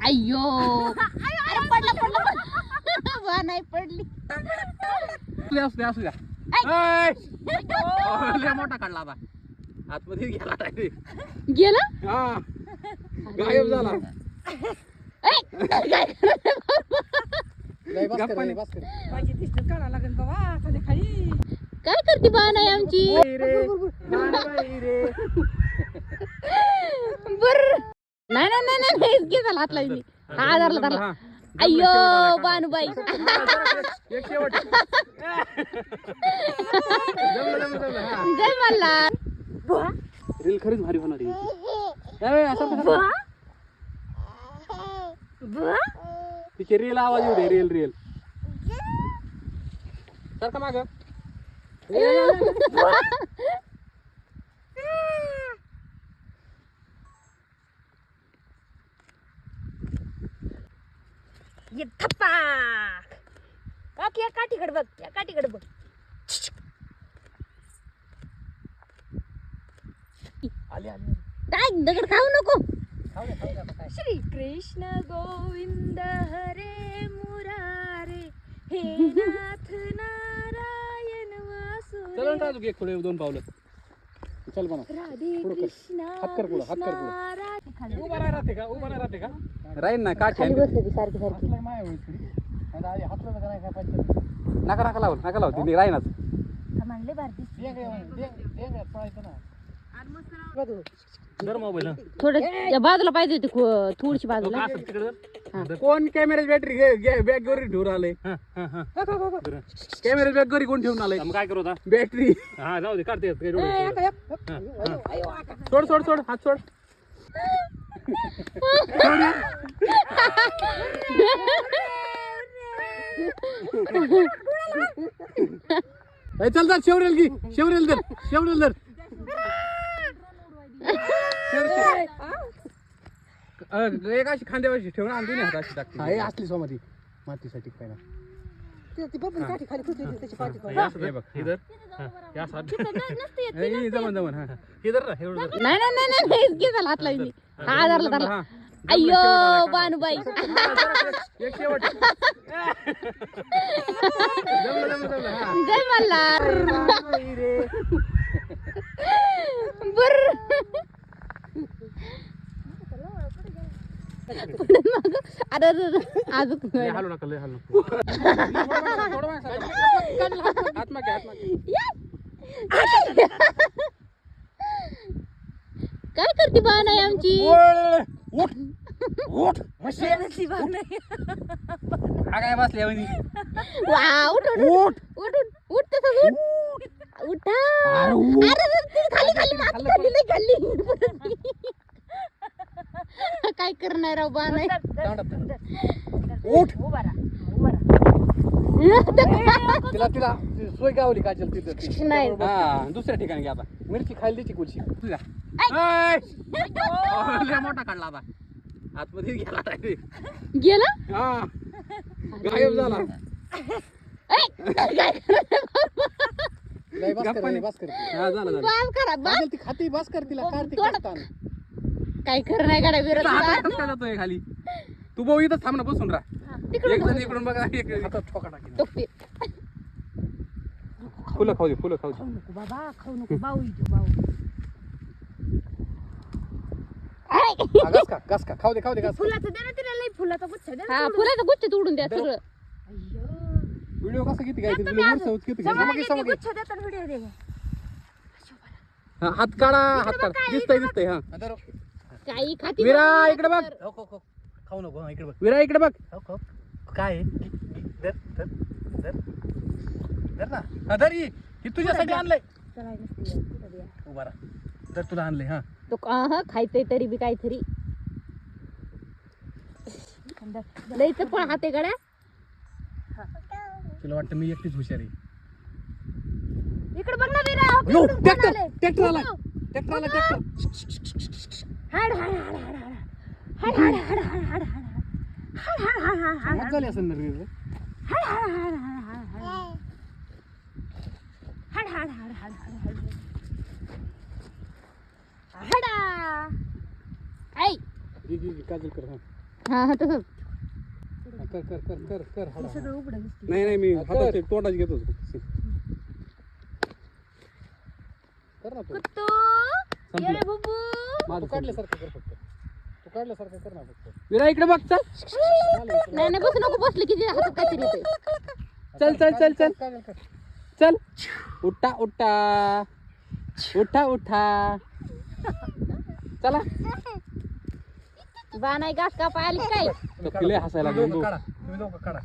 अय्यो अरे पडला पडला वा नाही पडली असू द्या लय मोठा काढला आता आतमध्ये गेला डायरेक्ट गेला हा गायब झाला काय करते बा नाही आमची बर नाही नाही नाही नाही घे झाला हातला मी हा धरला धरला अय्यो बानुबाई जय मल्हार रील खरीच भारी होणार तिचे रील आवाज येऊ दे रील रील सारखं माग ये थप्पाक काकी या काठीकडे बघ या काठीकडे बघ आले आले काय दगड खाऊ नको श्री कृष्ण गोविंद हरे मुरारे हे नाथ नारायण चल वासुदेव ना अजून एक थोडे दोन पावलं चल बना राधे पुढं कर. कृष्ण हात कर पुढं, हात कर पुढं. कृष्ण उभा नाही राहते का उभा नाही राहते का राहीन ना काठी खाली बसली सारखी सारखी नका नका लावू नका लावू तिने राहीनच म्हणले भारती जर मोबाईल थोडं त्या बाजूला पाहिजे होती थोडीशी बाजूला कोण कॅमेराची बॅटरी बॅग वरी ठेवून आले कॅमेरा बॅग वरी कोण ठेवून आले काय करू आता बॅटरी हा जाऊ दे काढते सोड सोड सोड हात सोड चल चल शेवरेल की शेवरेल धर शेवरेल धर एक अशी खांद्यावरची ठेवून आणि दोन्ही हात अशी टाकते हे असली सोमाती मातीसाठी काय ना जमन जमन हा हे धर नाही नाही नाही नाही घे झाला हातला मी हा धरला धरला अय्यो बानुबाई एक शेवट जमलं जमलं जमलं हा जय मल्हार बर अरे अजून लय हालू नका लय हालू नका हात मागे हात मागे काय करते बा नाही आमची उठ उठ हा काय बसले वा उठ उठ उठ उठ उठ तसंच उठ उठा अरे खाली खाली माती खाली नाही खाल्ली काय करणार राव बा नाही उठ तिला तिला सोय गावली काजल तिथं नाही हा दुसऱ्या ठिकाणी घ्या आता मिरची खायला द्यायची कुलशी तुझ्या लय मोठा काढला आता आतमध्ये गेला डायरेक्ट गेला हा गायब झाला हा झाला झाला बाप करा बाप ती खाती बस कर तिला कार्तिक काय करणार गाड्या विरोध जातोय खाली तू भाऊ इथं थांब ना बसून राहा एक जण इकडून बघा एक हातात ठोका टाकी फुलं खाऊ दे फुलं खाऊ दे नको बाबा खाऊ नको बाऊ इथे बाऊ घास का खाऊ दे घास फुलाचं दे ना तिला लई फुलाचा गुच्छ दे हा फुलाचं गुच्छ तोडून द्या सगळं व्हिडिओ कसा किती काय किती गुच्छ देता व्हिडिओ दे हात काढा दिसतंय हा काही खाती विरा इकडे बघ खाऊ नको इकडे बघ विरा इकडे बघ काय धर ना धर ही तुझ्यासाठी आणलंय उभा राहा धर तुला आणले हा तो खायचंय तरी बी काहीतरी लईच पण हाते गड्या तुला वाटतं मी एकटीच हुशार आहे इकडे बघ ना विरा ट्रॅक्टर आला हाड हाड हाड हाड हाड हाड हाड हाड हाड हाड मजा झाली असेल ना रे हाड हाड हाड हाड हाड हाड हाड हाडा ऐ काजल कर हा हा हा तसंच कर कर कर कर कर हळू. सगळं उघडं दिसते. नाही नाही मी हातात तोंडाची घेतो कर ना तू कुत्तू संपलं. येडे बुबू तू काढल्यासारखं कर फक्त तू काढल्यासारखं कर ना फक्त विरा इकडे बघ चल नाही नाही बसू नको बसलं की हातात काहीतरी येतंय चल चल चल चल चल उठा उठा उठा उठा चला बा नाही घास कापाय आली काय तो किल्ले हसायला लागलो काढा तुम्ही दोघं काढा